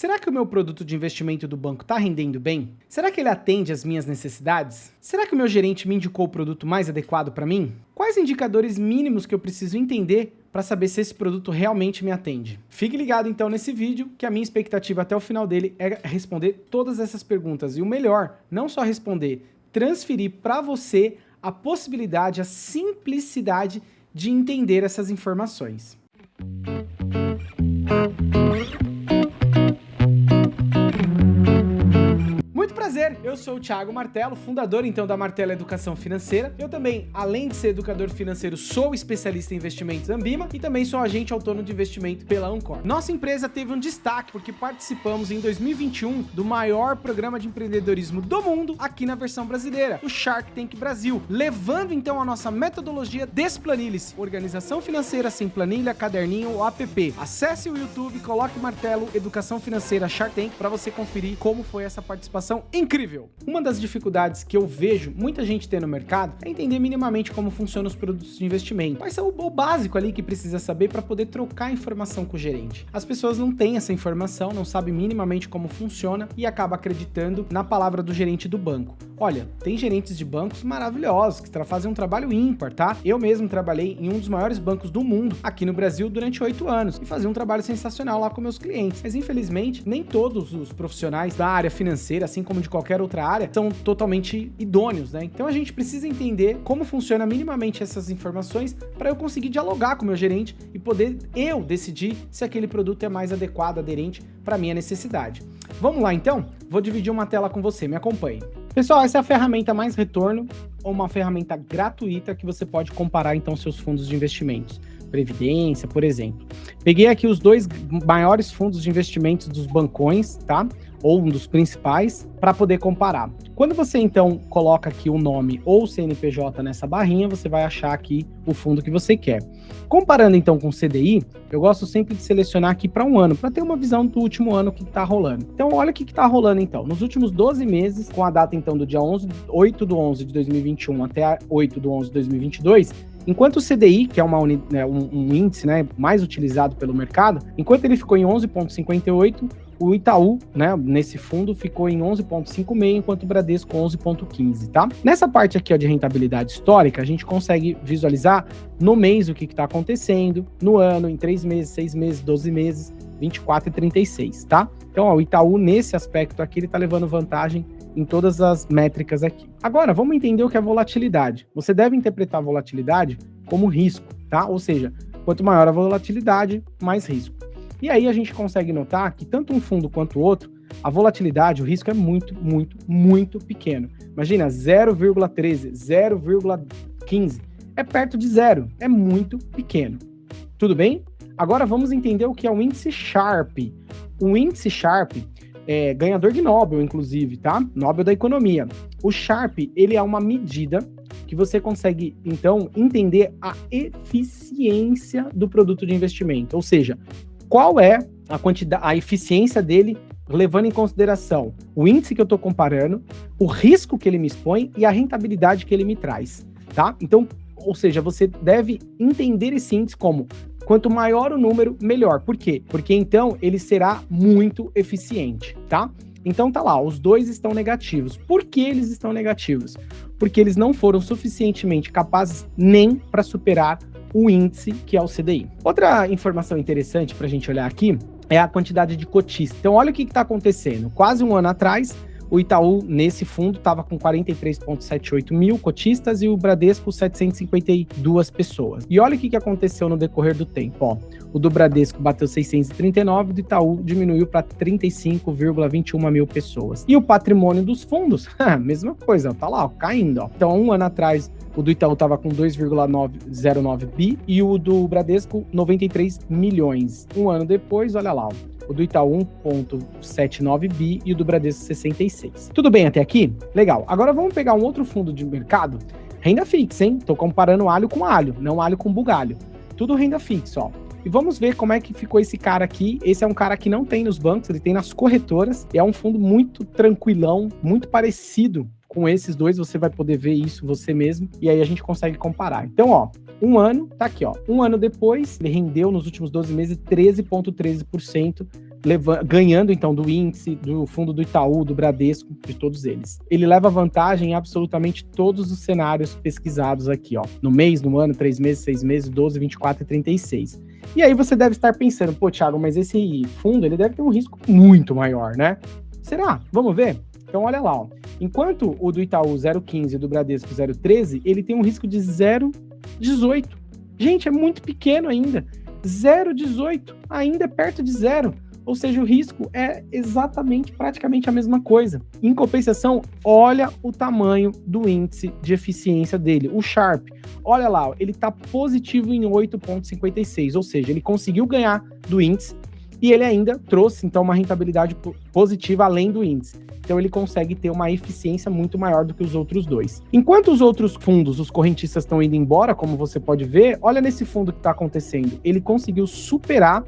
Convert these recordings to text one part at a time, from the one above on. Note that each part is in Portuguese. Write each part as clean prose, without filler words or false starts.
Será que o meu produto de investimento do banco está rendendo bem? Será que ele atende às minhas necessidades? Será que o meu gerente me indicou o produto mais adequado para mim? Quais indicadores mínimos que eu preciso entender para saber se esse produto realmente me atende? Fique ligado então nesse vídeo, que a minha expectativa até o final dele é responder todas essas perguntas. E o melhor, não só responder, transferir para você a possibilidade, a simplicidade de entender essas informações. Muito prazer, eu sou o Thiago Martello, fundador então da Martello Educação Financeira. Eu também, além de ser educador financeiro, sou especialista em investimentos Ambima e também sou agente autônomo de investimento pela Ancor. Nossa empresa teve um destaque porque participamos em 2021 do maior programa de empreendedorismo do mundo aqui na versão brasileira, o Shark Tank Brasil, levando então a nossa metodologia Desplanilhe-se, organização financeira sem planilha, caderninho ou app. Acesse o YouTube, coloque Martello Educação Financeira Shark Tank para você conferir como foi essa participação incrível. Uma das dificuldades que eu vejo muita gente ter no mercado é entender minimamente como funcionam os produtos de investimento. Quais são o básico ali que precisa saber para poder trocar informação com o gerente. As pessoas não têm essa informação, não sabem minimamente como funciona e acaba acreditando na palavra do gerente do banco. Olha, tem gerentes de bancos maravilhosos que fazem um trabalho ímpar, tá? Eu mesmo trabalhei em um dos maiores bancos do mundo aqui no Brasil durante 8 anos e fazia um trabalho sensacional lá com meus clientes. Mas infelizmente, nem todos os profissionais da área financeira, assim como de qualquer outra área, são totalmente idôneos, né? Então a gente precisa entender como funciona minimamente essas informações para eu conseguir dialogar com o meu gerente e poder eu decidir se aquele produto é mais adequado, aderente para minha necessidade. Vamos lá então? Vou dividir uma tela com você, me acompanhe. Pessoal, essa é a ferramenta Mais Retorno, ou uma ferramenta gratuita que você pode comparar então seus fundos de investimentos. Previdência, por exemplo. Peguei aqui os dois maiores fundos de investimentos dos bancões, tá? Ou um dos principais, para poder comparar. Quando você então coloca aqui o nome ou o CNPJ nessa barrinha, você vai achar aqui o fundo que você quer. Comparando então com o CDI, eu gosto sempre de selecionar aqui para um ano, para ter uma visão do último ano que está rolando. Então olha o que está rolando então. Nos últimos 12 meses, com a data então do dia 8/11 de 2021 até 8/11 de 2022, enquanto o CDI, que é um índice, né, mais utilizado pelo mercado, enquanto ele ficou em 11,58, o Itaú, né, nesse fundo, ficou em 11,56, enquanto o Bradesco 11,15, tá? Nessa parte aqui ó, de rentabilidade histórica, a gente consegue visualizar no mês o que está acontecendo, no ano, em 3 meses, 6 meses, 12 meses, 24 e 36, tá? Então, ó, o Itaú, nesse aspecto aqui, ele está levando vantagem em todas as métricas aqui. Agora, vamos entender o que é volatilidade. Você deve interpretar a volatilidade como risco, tá? Ou seja, quanto maior a volatilidade, mais risco. E aí a gente consegue notar que tanto um fundo quanto o outro, a volatilidade, o risco é muito, muito, muito pequeno. Imagina, 0,13, 0,15, é perto de zero, é muito pequeno. Tudo bem? Agora vamos entender o que é o índice Sharpe. O índice Sharpe é ganhador de Nobel, inclusive, tá? Nobel da Economia. O Sharpe, ele é uma medida que você consegue, então, entender a eficiência do produto de investimento, ou seja, qual é a eficiência dele, levando em consideração o índice que eu estou comparando, o risco que ele me expõe e a rentabilidade que ele me traz, tá? Então, ou seja, você deve entender esse índice como quanto maior o número, melhor. Por quê? Porque então ele será muito eficiente, tá? Então tá lá, os dois estão negativos. Por que eles estão negativos? Porque eles não foram suficientemente capazes nem para superar o índice que é o CDI. Outra informação interessante para a gente olhar aqui é a quantidade de cotistas. Então olha o que está acontecendo. Quase um ano atrás, o Itaú, nesse fundo, estava com 43,78 mil cotistas e o Bradesco, 752 pessoas. E olha o que aconteceu no decorrer do tempo. Ó, o do Bradesco bateu 639, do Itaú diminuiu para 35,21 mil pessoas. E o patrimônio dos fundos, mesma coisa, tá lá, ó, caindo. Ó. Então, um ano atrás, o do Itaú estava com 2,09 bi e o do Bradesco, 93 milhões. Um ano depois, olha lá, ó. O do Itaú 1,79 bi e o do Bradesco 66. Tudo bem até aqui? Legal. Agora vamos pegar um outro fundo de mercado, renda fixa, hein? Tô comparando alho com alho, não alho com bugalho. Tudo renda fixa, ó. E vamos ver como é que ficou esse cara aqui. Esse é um cara que não tem nos bancos, ele tem nas corretoras. E é um fundo muito tranquilão, muito parecido com esses dois. Você vai poder ver isso você mesmo. E aí a gente consegue comparar. Então, ó, um ano, tá aqui, ó. Um ano depois, ele rendeu nos últimos 12 meses 13,13% ganhando então do índice, do fundo do Itaú, do Bradesco, de todos eles. Ele leva vantagem em absolutamente todos os cenários pesquisados aqui, ó. No mês, no ano, 3 meses, 6 meses, 12, 24 e 36. E aí você deve estar pensando, pô, Thiago, mas esse fundo, ele deve ter um risco muito maior, né? Será? Vamos ver? Então olha lá, ó. Enquanto o do Itaú 0,15 e do Bradesco 0,13, ele tem um risco de 0,18. Gente, é muito pequeno ainda. 0,18 ainda é perto de zero. Ou seja, o risco é exatamente, praticamente a mesma coisa. Em compensação, olha o tamanho do índice de eficiência dele, o Sharpe. Olha lá, ele está positivo em 8,56, ou seja, ele conseguiu ganhar do índice e ele ainda trouxe, então, uma rentabilidade positiva além do índice. Então, ele consegue ter uma eficiência muito maior do que os outros dois. Enquanto os outros fundos, os correntistas, estão indo embora, como você pode ver, olha nesse fundo que está acontecendo. Ele conseguiu superar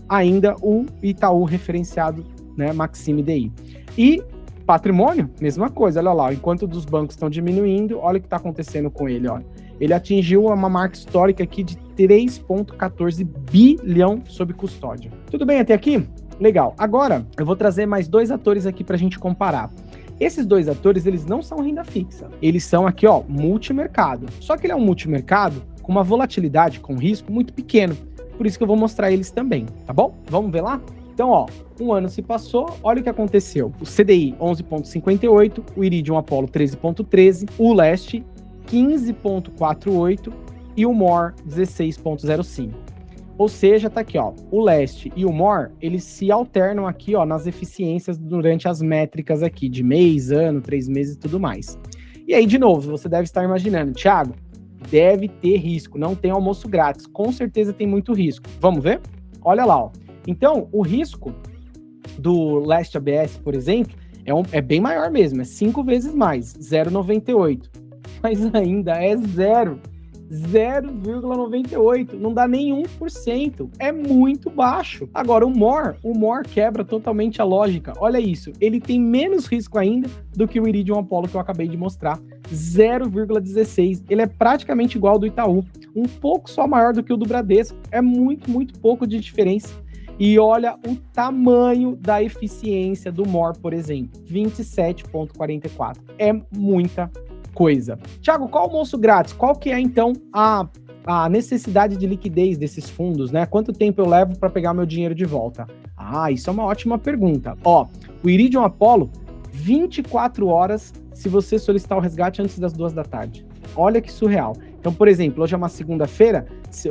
ainda o Itaú referenciado, né, Maxime DI. E patrimônio, mesma coisa, olha lá, enquanto dos bancos estão diminuindo, olha o que está acontecendo com ele, ó. Ele atingiu uma marca histórica aqui de 3,14 bilhão sob custódia. Tudo bem até aqui? Legal. Agora, eu vou trazer mais 2 atores aqui para a gente comparar. Esses 2 atores, eles não são renda fixa. Eles são aqui, ó, multimercado. Só que ele é um multimercado com uma volatilidade, com risco muito pequeno. Por isso que eu vou mostrar eles também, tá bom? Vamos ver lá? Então, ó, um ano se passou, olha o que aconteceu. O CDI 11,58, o Iridium Apollo 13,13, o Leste 15,48 e o MOR 16,05. Ou seja, tá aqui, ó, o Leste e o MOR, eles se alternam aqui, ó, nas eficiências durante as métricas aqui, de mês, ano, 3 meses e tudo mais. E aí, de novo, você deve estar imaginando, Thiago, deve ter risco, não tem almoço grátis, com certeza tem muito risco. Vamos ver? Olha lá, ó. Então, o risco do Leste ABS, por exemplo, é bem maior mesmo, é 5 vezes mais, 0,98. Mas ainda é 0,98, não dá nem 1%, é muito baixo. Agora, o MOR quebra totalmente a lógica, olha isso, ele tem menos risco ainda do que o Iridium Apollo que eu acabei de mostrar, 0,16, ele é praticamente igual ao do Itaú, um pouco só maior do que o do Bradesco, é muito, muito pouco de diferença. E olha o tamanho da eficiência do MOR, por exemplo, 27,44, é muita coisa. Thiago, qual almoço grátis? Qual que é, então, a necessidade de liquidez desses fundos, né? Quanto tempo eu levo para pegar meu dinheiro de volta? Ah, isso é uma ótima pergunta. Ó, o Iridium Apollo, 24 horas se você solicitar o resgate antes das 2 da tarde. Olha que surreal. Então, por exemplo, hoje é uma segunda-feira,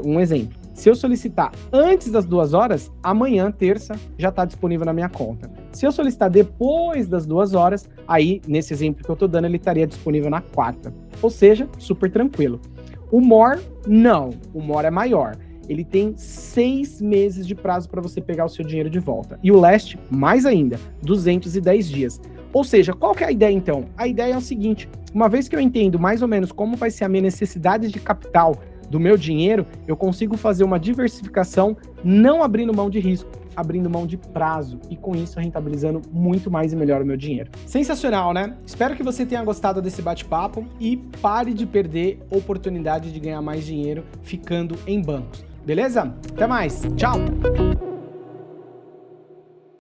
um exemplo. Se eu solicitar antes das 2 horas, amanhã, terça, já está disponível na minha conta. Se eu solicitar depois das 2 horas, aí, nesse exemplo que eu estou dando, ele estaria disponível na quarta. Ou seja, super tranquilo. O MOR, não. O MOR é maior. Ele tem 6 meses de prazo para você pegar o seu dinheiro de volta. E o Leste, mais ainda, 210 dias. Ou seja, qual que é a ideia, então? A ideia é o seguinte, uma vez que eu entendo mais ou menos como vai ser a minha necessidade de capital do meu dinheiro, eu consigo fazer uma diversificação, não abrindo mão de risco, abrindo mão de prazo e com isso rentabilizando muito mais e melhor o meu dinheiro. Sensacional, né? Espero que você tenha gostado desse bate-papo e pare de perder oportunidade de ganhar mais dinheiro ficando em bancos. Beleza? Até mais. Tchau!